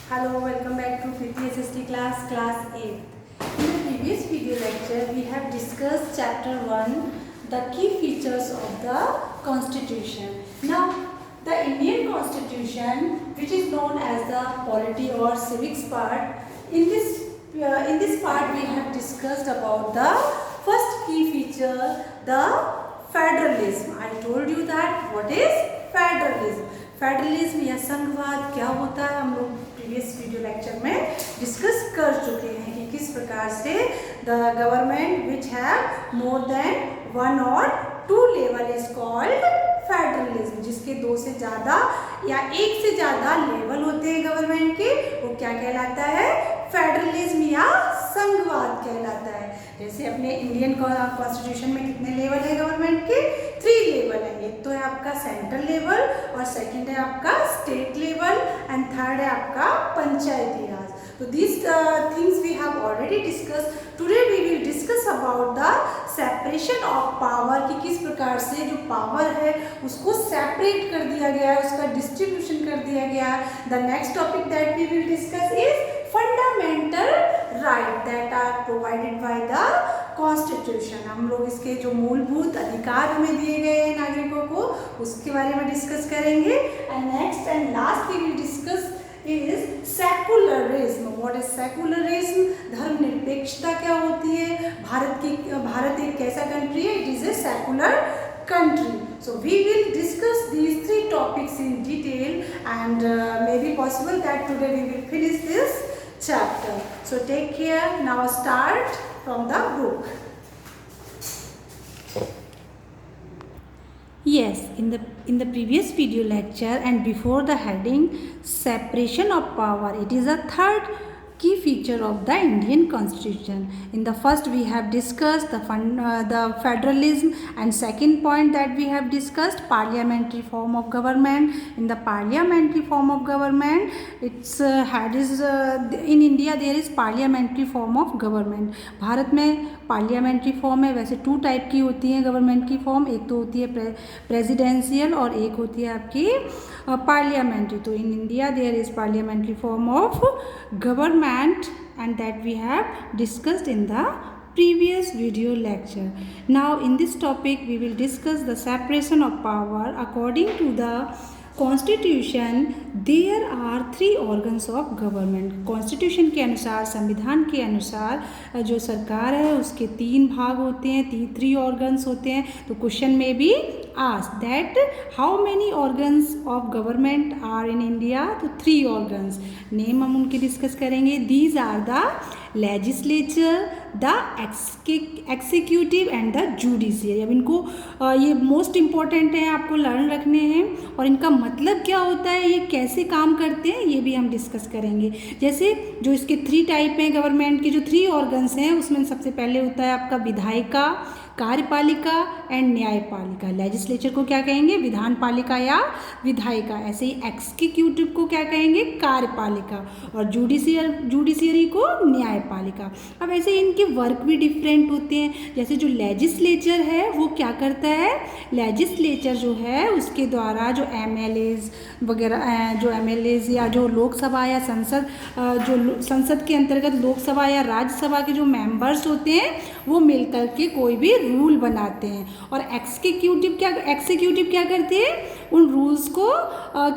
Hello, welcome back to PTSST class 8. In the previous video lecture, we have discussed chapter 1, the key features of the constitution. Now, the Indian constitution, which is known as the polity or civics part, in this part we have discussed about the first key feature, the federalism. I told you that what is federalism. Federalism या संघवाद क्या होता है, हम लोग previous video lecture में discuss कर चुके हैं कि किस प्रकार से the government which have more than one और two level is called federalism, जिसके दो से ज़्यादा या एक से ज़्यादा लेवल होते हैं गवर्नमेंट के, वो क्या कहलाता है, फेडरलिज्म या संघवाद कहलाता है। जैसे अपने इंडियन कॉन्स्टिट्यूशन में कितने लेवल है गवर्नमेंट के, 3 लेवल है। एक तो है आपका सेंट्रल लेवल और सेकंड है आपका स्टेट लेवल एंड थर्ड है आपका पंचायती राज। तो this things we have already discuss. Today we will discuss about the separation of power, कि किस प्रकार से जो पावर है उसको सेपरेट कर दिया गया है, उसका डिस्ट्रीब्यूशन कर दिया गया है। The next topic that we will discuss is fundamental right that are provided by the constitution. हम लोग इसके जो मूलभूत अधिकार हमें दिए गए हैं नागरिकों को, उसके बारे में डिस्कस करेंगे। And next and last we will discuss is secularism. What is secularism? धर्मनिरपेक्षता क्या होती है? भारत एक कैसा कंट्री है? It is a secular country. So we will discuss these 3 topics in detail and maybe possible that today we will finish this chapter. So take care. Now start from the book. Yes, in the previous video lecture and before the heading separation of power, it is a third key feature of the Indian constitution. In the first we have discussed the federalism, and second point that we have discussed parliamentary form of government. In the parliamentary form of government, its head is in India there is parliamentary form of government. Bharat में parliamentary form है। वैसे 2 type की होती हैं government की form, एक तो होती है प्रेसिडेंशियल और एक होती है आपकी पार्लियामेंट्री। तो in India there is parliamentary form of government and that we have discussed in the previous video lecture. Now in this topic we will discuss the separation of power. According to the Constitution there are 3 organs of government. Constitution के अनुसार, संविधान के अनुसार जो सरकार है उसके 3 भाग होते हैं, 3 organs होते हैं। तो क्वेश्चन में भी ask that how many organs of government are in India? तो 3 organs, नेम हम उनके डिस्कस करेंगे। These are the legislature, the executive and the judiciary. अब इनको ये मोस्ट इम्पॉर्टेंट है, आपको लर्न रखने हैं, और इनका मतलब क्या होता है, ये कैसे काम करते हैं, ये भी हम डिस्कस करेंगे। जैसे जो इसके 3 टाइप हैं गवर्नमेंट के, जो 3 ऑर्गन्स हैं, उसमें सबसे पहले होता है आपका विधायिका, कार्यपालिका एंड न्यायपालिका। लेजिस्लेचर को क्या कहेंगे, विधान पालिका या विधायिका। ऐसे ही एक्सिक्यूटिव को क्या कहेंगे, कार्यपालिका, और जुडिशियरी को न्यायपालिका। अब ऐसे इनके वर्क भी डिफरेंट होते हैं। जैसे जो लेजिस्लेचर है वो क्या करता है, लेजिस्लेचर जो है उसके द्वारा जो एमएलएज वगैरह, जो एमएलएज या जो लोकसभा या संसद के अंतर्गत लोकसभा या राज्यसभा के जो मेंबर्स होते हैं वो मिलकर के कोई भी रूल बनाते हैं। और एक्सिक्यूटिव क्या करते हैं, उन रूल्स को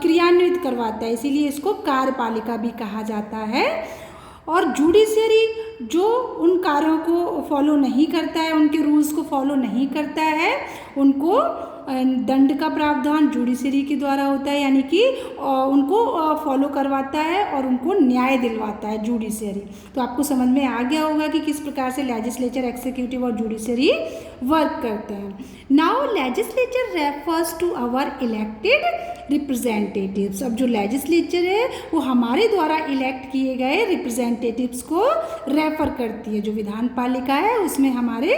क्रियान्वित करवाता है, इसीलिए इसको कार्यपालिका भी कहा जाता है। और जुडिशियरी जो उन कार्यों को फॉलो नहीं करता है, उनके रूल्स को फॉलो नहीं करता है, उनको दंड का प्रावधान जुडिशरी के द्वारा होता है, यानी कि उनको फॉलो करवाता है और उनको न्याय दिलवाता है जुडिशरी। तो आपको समझ में आ गया होगा कि किस प्रकार से लेजिस्लेचर, एक्सिक्यूटिव और जुडिशरी वर्क करते हैं। Now legislature refers to our elected representatives. अब जो लेजिस्लेचर है वो हमारे द्वारा इलेक्ट किए गए रिप्रेजेंटेटिव्स को रेफर करती है। जो विधान पालिका है उसमें हमारे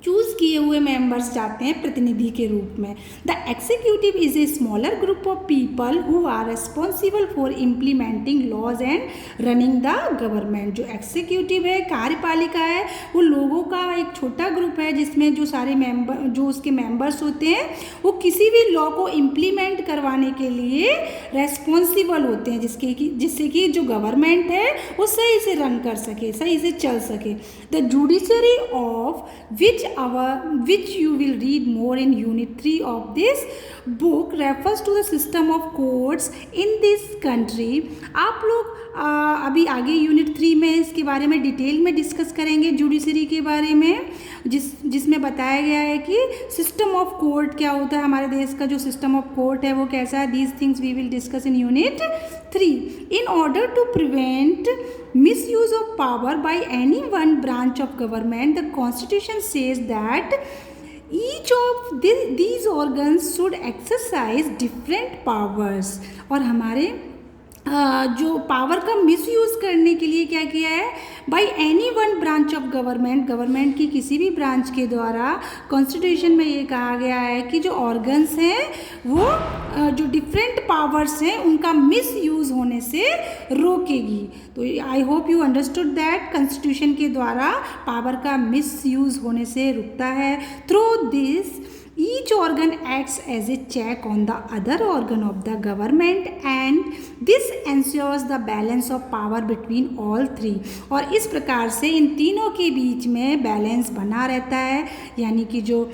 चूज किए हुए मेंबर्स जाते हैं प्रतिनिधि के रूप में। The executive is a smaller group of people who are responsible for implementing laws and running the government. जो एग्जीक्यूटिव है, कार्यपालिका है, वो लोगों का एक छोटा ग्रुप है जिसमें जो सारे मेंबर, जो उसके मेंबर्स होते हैं, वो किसी भी लॉ को इम्प्लीमेंट करवाने के लिए रेस्पॉन्सिबल होते हैं, जिससे कि जो गवर्नमेंट है वो सही से रन कर सके, सही से चल सके। The judiciary of which you will read more in unit 3 of this book refers to the system of courts in this country। आप लोग अभी आगे यूनिट 3 में इसके बारे में डिटेल में डिस्कस करेंगे, जुडिशरी के बारे में, जिसमें बताया गया है कि सिस्टम ऑफ कोर्ट क्या होता है, हमारे देश का जो सिस्टम ऑफ कोर्ट है वो कैसा है। These things we will discuss in unit 3। In order to prevent misuse of power by any one branch of government, the constitution says that each of these organs should exercise different powers। और हमारे जो power का misuse करने के लिए क्या किया है, by any one branch of government, government की किसी भी ब्रांच के द्वारा कॉन्स्टिट्यूशन में ये कहा गया है कि जो ऑर्गन्स हैं वो जो डिफरेंट पावर्स हैं उनका मिसयूज़ होने से रोकेगी। तो I hope you understood that constitution के द्वारा पावर का मिसयूज़ होने से रुकता है। Through this each organ acts as a check on the other organ of the government and this ensures the balance of power between all three। और इस प्रकार से इन तीनों के बीच में बैलेंस बना रहता है, यानी कि जो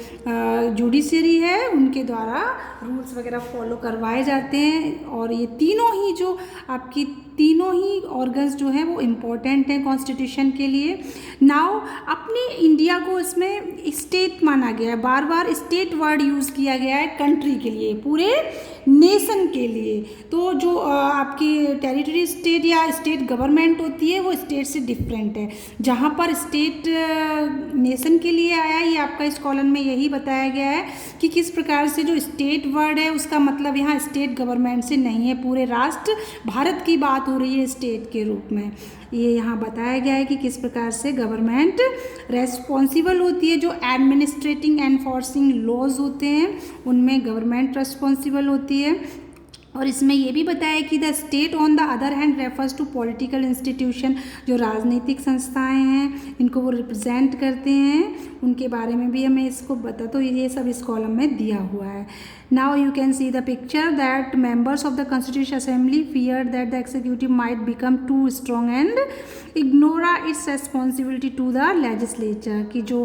जुडिशरी है उनके द्वारा रूल्स वगैरह फॉलो करवाए जाते हैं। और ये तीनों ही जो आपकी तीनों ही ऑर्गन्स जो हैं वो इम्पोर्टेंट हैं कॉन्स्टिट्यूशन के लिए। नाउ अपने इंडिया को इसमें स्टेट माना गया है, बार बार स्टेट वर्ड यूज़ किया गया है कंट्री के लिए, पूरे नेशन के लिए। तो जो आपकी टेरिटरी स्टेट या स्टेट गवर्नमेंट होती है वो स्टेट से डिफरेंट है। जहाँ पर स्टेट नेशन के लिए आया, ये आपका इस कॉलम में यही बताया गया है कि किस प्रकार से जो स्टेट वर्ड है उसका मतलब यहाँ स्टेट गवर्नमेंट से नहीं है, पूरे राष्ट्र भारत की बात हो रही है स्टेट के रूप में। ये यहाँ बताया गया है कि किस प्रकार से गवर्नमेंट रेस्पॉन्सिबल होती है। जो एडमिनिस्ट्रेटिंग एनफोर्सिंग लॉज होते हैं उनमें गवर्नमेंट रेस्पॉन्सिबल होती है। और इसमें ये भी बताया कि the state on the other hand refers to political institution, जो राजनीतिक संस्थाएं हैं इनको वो रिप्रेजेंट करते हैं, उनके बारे में भी हमें इसको बता, तो ये सब इस कॉलम में दिया हुआ है। Now you can see the picture that members of the Constitutional Assembly feared that the executive might become too strong and ignore its responsibility to the legislature। कि जो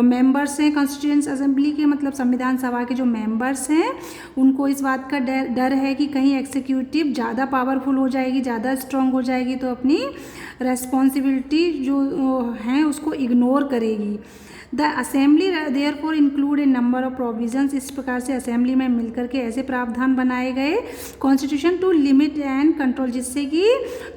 members हैं Constitutional Assembly के, मतलब संविधान सभा के जो members हैं, उनको इस बात का डर है कि कहीं executive ज़्यादा पावरफुल हो जाएगी, ज़्यादा स्ट्रॉन्ग हो जाएगी तो अपनी रेस्पॉन्सिबिलिटी जो हैं उसको इग्नोर करेगी। The assembly therefore include A number of provisions. इस प्रकार से असेंबली में मिलकर के ऐसे प्रावधान बनाए गए constitution to limit and control, जिससे कि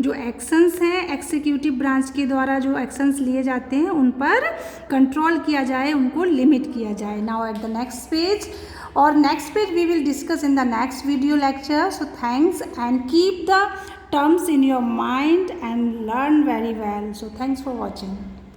जो एक्शंस हैं एग्जीक्यूटिव ब्रांच के द्वारा जो एक्शंस लिए जाते हैं उन पर कंट्रोल किया जाए, उनको लिमिट किया जाए। Now at the next page, और next page we will discuss in the next video lecture. So thanks and keep the terms in your mind and learn very well. So thanks for watching.